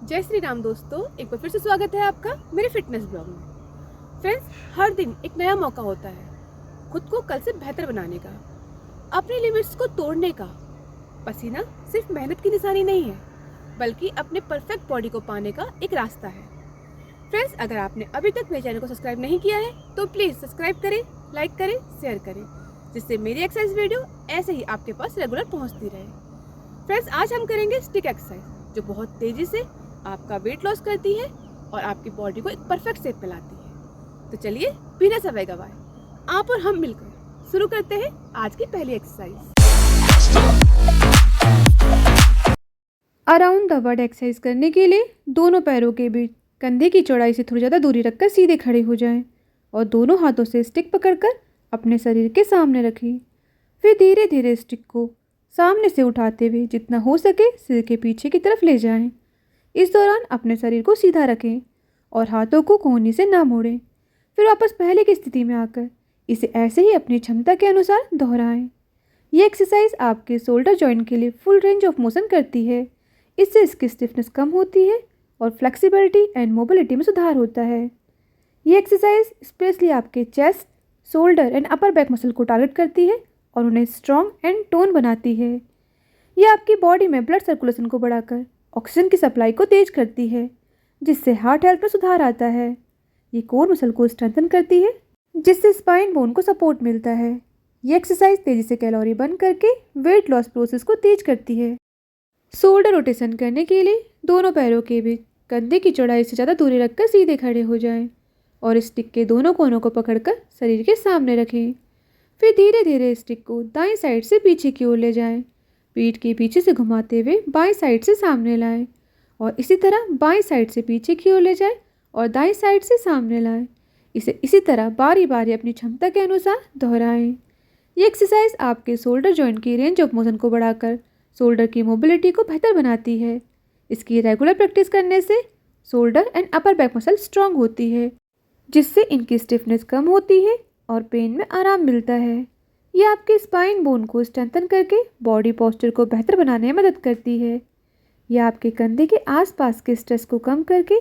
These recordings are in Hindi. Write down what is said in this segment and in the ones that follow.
जय श्री राम दोस्तों, एक बार फिर से स्वागत है आपका मेरे फिटनेस ब्लॉग में। फ्रेंड्स, हर दिन एक नया मौका होता है खुद को कल से बेहतर बनाने का, अपने लिमिट्स को तोड़ने का। पसीना सिर्फ मेहनत की निशानी नहीं है, बल्कि अपने परफेक्ट बॉडी को पाने का एक रास्ता है। फ्रेंड्स, अगर आपने अभी तक मेरे चैनल को सब्सक्राइब नहीं किया है तो प्लीज़ सब्सक्राइब करें, लाइक करें, शेयर करें, जिससे मेरी एक्सरसाइज वीडियो ऐसे ही आपके पास रेगुलर पहुँचती रहे। फ्रेंड्स, आज हम करेंगे स्टिक एक्सरसाइज, जो बहुत तेज़ी से आपका वेट लॉस करती है और आपकी बॉडी को एक परफेक्ट शेप में लाती है। तो चलिए बिना समय गवाए आप और हम मिलकर शुरू करते हैं आज की पहली exercise. Around the word exercise करने के लिए दोनों पैरों के बीच कंधे की चौड़ाई से थोड़ी ज़्यादा दूरी रखकर सीधे खड़े हो जाएं और दोनों हाथों से स्टिक पकड़कर अपने शरीर के सामने रखें। फिर धीरे धीरे स्टिक को सामने से उठाते हुए जितना हो सके सिर के पीछे की तरफ ले जाएं। इस दौरान अपने शरीर को सीधा रखें और हाथों को कोहनी से ना मोड़ें। फिर वापस पहले की स्थिति में आकर इसे ऐसे ही अपनी क्षमता के अनुसार दोहराएं। ये एक्सरसाइज आपके शोल्डर जॉइंट के लिए फुल रेंज ऑफ मोशन करती है। इससे इसकी स्टिफनेस कम होती है और फ्लेक्सिबिलिटी एंड मोबिलिटी में सुधार होता है। ये एक्सरसाइज स्पेशली आपके chest, shoulder and upper back muscle को टारगेट करती है और उन्हें स्ट्रॉन्ग एंड टोन बनाती है। ये आपकी बॉडी में ब्लड सर्कुलेशन को बढ़ाकर ऑक्सीजन की सप्लाई को तेज करती है, जिससे हार्ट हेल्थ में सुधार आता है। ये कोर मसल को स्ट्रेंथन करती है, जिससे स्पाइन बोन को सपोर्ट मिलता है। ये एक्सरसाइज तेज़ी से कैलोरी बर्न करके वेट लॉस प्रोसेस को तेज करती है। शोल्डर रोटेशन करने के लिए दोनों पैरों के बीच कंधे की चौड़ाई से ज़्यादा दूरी रखकर सीधे खड़े हो जाएं और स्टिक के दोनों कोनों को पकड़कर शरीर के सामने रखें। फिर धीरे धीरे स्टिक को दाईं साइड से पीछे की ओर ले जाएं। पीठ के पीछे से घुमाते हुए बाईं साइड से सामने लाएं और इसी तरह बाईं साइड से पीछे की ओर ले जाएं और दाईं साइड से सामने लाएं। इसे इसी तरह बारी बारी अपनी क्षमता के अनुसार दोहराएं। ये एक्सरसाइज आपके शोल्डर जॉइंट की रेंज ऑफ मोशन को बढ़ाकर शोल्डर की मोबिलिटी को बेहतर बनाती है। इसकी रेगुलर प्रैक्टिस करने से shoulder and upper back muscle strong होती है, जिससे इनकी स्टिफनेस कम होती है और पेन में आराम मिलता है। ये आपके स्पाइन बोन को स्ट्रेंथन करके बॉडी पोस्चर को बेहतर बनाने में मदद करती है। यह आपके कंधे के आसपास के स्ट्रेस को कम करके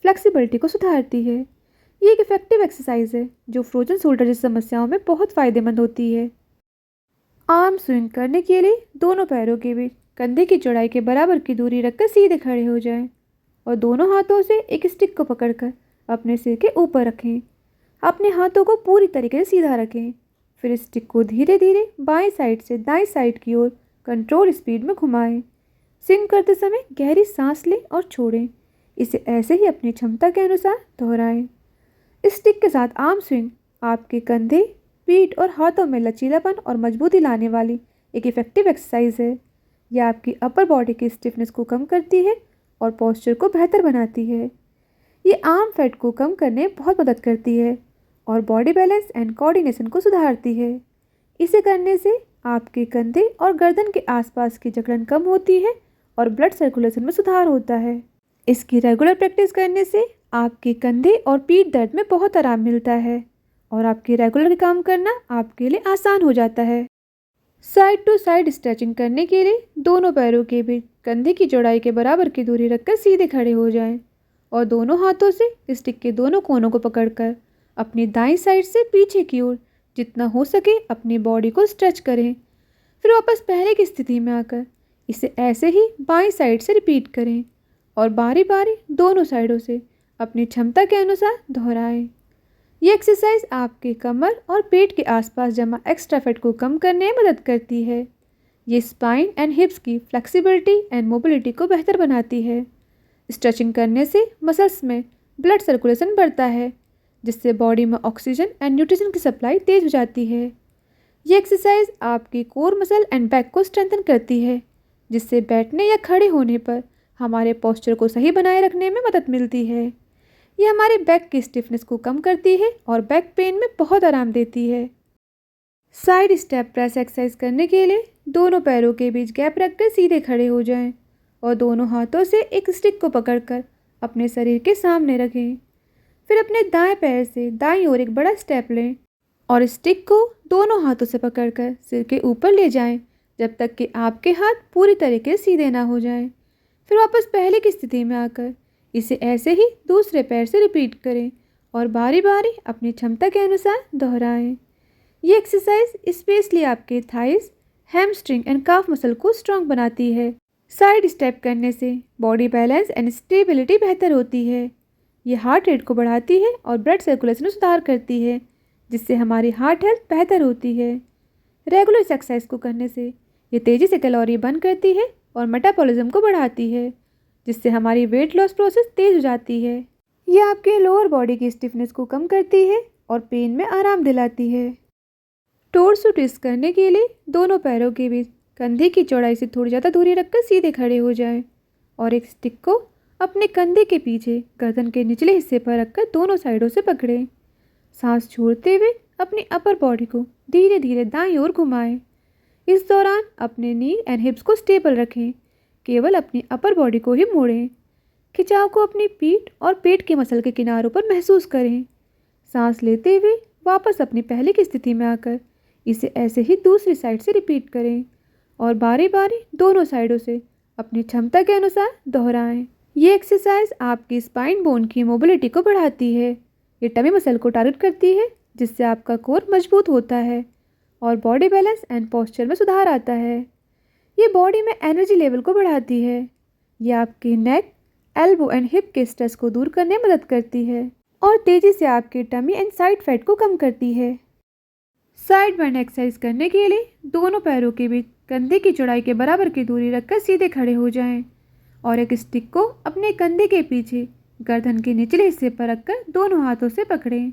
फ्लेक्सिबिलिटी को सुधारती है। ये एक इफेक्टिव एक्सरसाइज है जो फ्रोजन शोल्डर जैसी समस्याओं में बहुत फ़ायदेमंद होती है। आर्म स्विंग करने के लिए दोनों पैरों के बीच कंधे की चौड़ाई के बराबर की दूरी रखकर सीधे खड़े हो जाएं और दोनों हाथों से एक स्टिक को पकड़कर अपने सिर के ऊपर रखें। अपने हाथों को पूरी तरीके से सीधा रखें। फिर स्टिक को धीरे धीरे बाएं साइड से दाएं साइड की ओर कंट्रोल स्पीड में घुमाएं। स्विंग करते समय गहरी सांस लें और छोड़ें। इसे ऐसे ही अपनी क्षमता के अनुसार दोहराएं। स्टिक के साथ आर्म स्विंग आपके कंधे, पीठ और हाथों में लचीलापन और मजबूती लाने वाली एक इफेक्टिव एक्सरसाइज है। यह आपकी अपर बॉडी की स्टिफनेस को कम करती है और पोस्चर को बेहतर बनाती है। ये आर्म फैट को कम करने में बहुत मदद करती है और बॉडी बैलेंस एंड कोऑर्डिनेशन को सुधारती है। इसे करने से आपके कंधे और गर्दन के आसपास की जकड़न कम होती है और ब्लड सर्कुलेशन में सुधार होता है। इसकी रेगुलर प्रैक्टिस करने से आपके कंधे और पीठ दर्द में बहुत आराम मिलता है और आपके रेगुलर काम करना आपके लिए आसान हो जाता है। साइड टू साइड स्ट्रेचिंग करने के लिए दोनों पैरों के बीच कंधे की चौड़ाई के बराबर की दूरी रखकर सीधे खड़े हो जाएं और दोनों हाथों से स्टिक के दोनों कोनों को पकड़कर अपनी दाईं साइड से पीछे की ओर जितना हो सके अपनी बॉडी को स्ट्रेच करें। फिर वापस पहले की स्थिति में आकर इसे ऐसे ही बाईं साइड से रिपीट करें और बारी बारी दोनों साइडों से अपनी क्षमता के अनुसार दोहराएं। ये एक्सरसाइज आपके कमर और पेट के आसपास जमा एक्स्ट्रा फैट को कम करने में मदद करती है। ये स्पाइन एंड हिप्स की फ्लेक्सिबिलिटी एंड मोबिलिटी को बेहतर बनाती है। स्ट्रेचिंग करने से मसल्स में ब्लड सर्कुलेशन बढ़ता है, जिससे बॉडी में ऑक्सीजन एंड न्यूट्रिशन की सप्लाई तेज हो जाती है। ये एक्सरसाइज आपकी कोर मसल एंड बैक को स्ट्रेंथन करती है, जिससे बैठने या खड़े होने पर हमारे पोस्चर को सही बनाए रखने में मदद मिलती है। ये हमारे बैक की स्टिफनेस को कम करती है और बैक पेन में बहुत आराम देती है। साइड स्टेप प्रेस एक्सरसाइज करने के लिए दोनों पैरों के बीच गैप रखकर सीधे खड़े हो जाएं और दोनों हाथों से एक स्टिक को पकड़कर अपने शरीर के सामने रखें। फिर अपने दाएं पैर से दाईं ओर एक बड़ा स्टेप लें और स्टिक को दोनों हाथों से पकड़कर सिर के ऊपर ले जाएं जब तक कि आपके हाथ पूरी तरीके से सीधे ना हो जाएं। फिर वापस पहले की स्थिति में आकर इसे ऐसे ही दूसरे पैर से रिपीट करें और बारी बारी अपनी क्षमता के अनुसार दोहराएं। ये एक्सरसाइज स्पेशली आपके thighs, hamstring and calf muscle को स्ट्रॉन्ग बनाती है। साइड स्टेप करने से बॉडी बैलेंस एंड स्टेबिलिटी बेहतर होती है। ये हार्ट रेट को बढ़ाती है और ब्लड सर्कुलेशन में सुधार करती है, जिससे हमारी हार्ट हेल्थ बेहतर होती है। रेगुलर इस एक्सरसाइज को करने से ये तेज़ी से कैलोरी बर्न करती है और मेटाबॉलिज्म को बढ़ाती है, जिससे हमारी वेट लॉस प्रोसेस तेज़ हो जाती है। ये आपके लोअर बॉडी की स्टिफनेस को कम करती है और पेन में आराम दिलाती है। टोर्सो ट्विस्ट करने के लिए दोनों पैरों के बीच कंधे की चौड़ाई से थोड़ी ज़्यादा दूरी रखकर सीधे खड़े हो जाएं और एक स्टिक को अपने कंधे के पीछे गर्दन के निचले हिस्से पर रखकर दोनों साइडों से पकड़ें। सांस छोड़ते हुए अपनी अपर बॉडी को धीरे धीरे दाईं ओर घुमाएं। इस दौरान अपने नी एंड हिप्स को स्टेबल रखें, केवल अपनी अपर बॉडी को ही मोड़ें। खिंचाव को अपनी पीठ और पेट के मसल के किनारों पर महसूस करें। सांस लेते हुए वापस अपनी पहले की स्थिति में आकर इसे ऐसे ही दूसरी साइड से रिपीट करें और बारी बारी दोनों साइडों से अपनी क्षमता के अनुसार दोहराएं। ये एक्सरसाइज आपकी स्पाइन बोन की मोबिलिटी को बढ़ाती है। ये टमी मसल को टारगेट करती है, जिससे आपका कोर मजबूत होता है और बॉडी बैलेंस एंड पोस्चर में सुधार आता है। ये बॉडी में एनर्जी लेवल को बढ़ाती है। ये आपके नेक, एल्बो एंड हिप के स्ट्रेस को दूर करने में मदद करती है और तेज़ी से आपके टमी एंड साइड फैट को कम करती है। साइड बेंड एक्सरसाइज करने के लिए दोनों पैरों के बीच कंधे की चौड़ाई के बराबर की दूरी रखकर सीधे खड़े हो जाएं और एक स्टिक को अपने कंधे के पीछे गर्दन के निचले हिस्से पर रखकर दोनों हाथों से पकड़ें।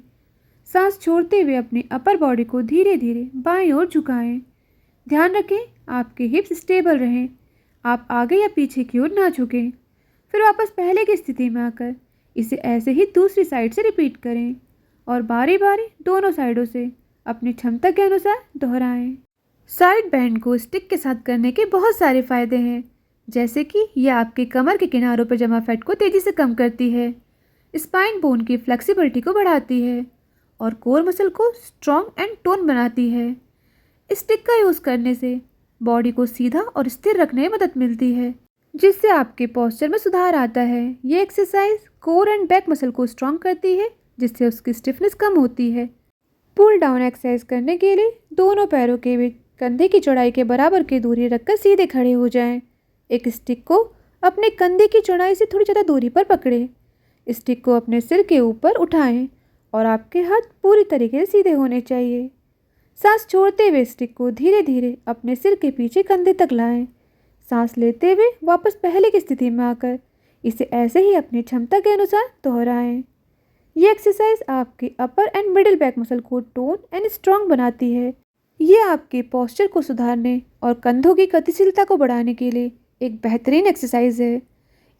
सांस छोड़ते हुए अपनी अपर बॉडी को धीरे धीरे बाईं ओर झुकाएं। ध्यान रखें आपके हिप्स स्टेबल रहें, आप आगे या पीछे की ओर ना झुकें। फिर वापस पहले की स्थिति में आकर इसे ऐसे ही दूसरी साइड से रिपीट करें और बारी बारी दोनों साइडों से अपनी क्षमता के अनुसार दोहराएं। साइड बैंड को स्टिक के साथ करने के बहुत सारे फ़ायदे हैं, जैसे कि यह आपके कमर के किनारों पर जमा फैट को तेज़ी से कम करती है, स्पाइन बोन की फ्लेक्सिबिलिटी को बढ़ाती है और कोर मसल को स्ट्रॉन्ग एंड टोन बनाती है। स्टिक का यूज़ करने से बॉडी को सीधा और स्थिर रखने में मदद मिलती है, जिससे आपके पोस्चर में सुधार आता है। ये exercise core and back muscle को स्ट्रॉन्ग करती है, जिससे उसकी स्टिफनेस कम होती है। पुल डाउन एक्सरसाइज करने के लिए दोनों पैरों के बीच कंधे की चौड़ाई के बराबर की दूरी रखकर सीधे खड़े हो जाएं। एक स्टिक को अपने कंधे की चौड़ाई से थोड़ी ज़्यादा दूरी पर पकड़ें। स्टिक को अपने सिर के ऊपर उठाएं और आपके हाथ पूरी तरीके से सीधे होने चाहिए। सांस छोड़ते हुए स्टिक को धीरे धीरे अपने सिर के पीछे कंधे तक लाएं। सांस लेते हुए वापस पहले की स्थिति में आकर इसे ऐसे ही अपनी क्षमता के अनुसार दोहराएं। ये एक्सरसाइज आपके अपर एंड मिडिल बैक मसल को टोन एंड स्ट्रॉन्ग बनाती है। ये आपके पोस्चर को सुधारने और कंधों की गतिशीलता को बढ़ाने के लिए एक बेहतरीन एक्सरसाइज है।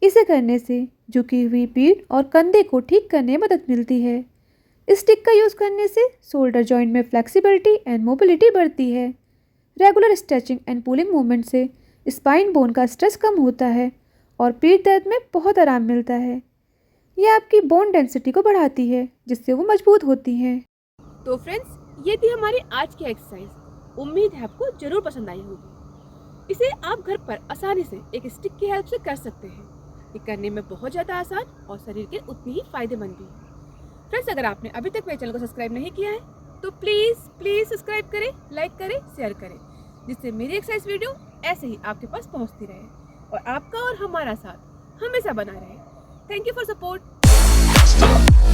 इसे करने से झुकी हुई पीठ और कंधे को ठीक करने में मदद मिलती है। स्टिक का यूज़ करने से शोल्डर जॉइंट में फ्लेक्सिबिलिटी एंड मोबिलिटी बढ़ती है। Regular stretching and pulling movement से स्पाइन बोन का स्ट्रेस कम होता है और पीठ दर्द में बहुत आराम मिलता है। यह आपकी बोन डेंसिटी को बढ़ाती है, जिससे वो मजबूत होती हैं। तो फ्रेंड्स, ये थी हमारी आज की एक्सरसाइज। उम्मीद है आपको जरूर पसंद आई होगी। इसे आप घर पर आसानी से एक स्टिक की हेल्प से कर सकते हैं। ये करने में बहुत ज़्यादा आसान और शरीर के उतनी ही फायदेमंद भी है। फ्रेंड्स, अगर आपने अभी तक मेरे चैनल को सब्सक्राइब नहीं किया है तो प्लीज़ सब्सक्राइब करें, लाइक करें, शेयर करें, जिससे मेरी एक्सरसाइज वीडियो ऐसे ही आपके पास पहुंचती रहे और आपका और हमारा साथ हमेशा बना रहे। Thank you for support.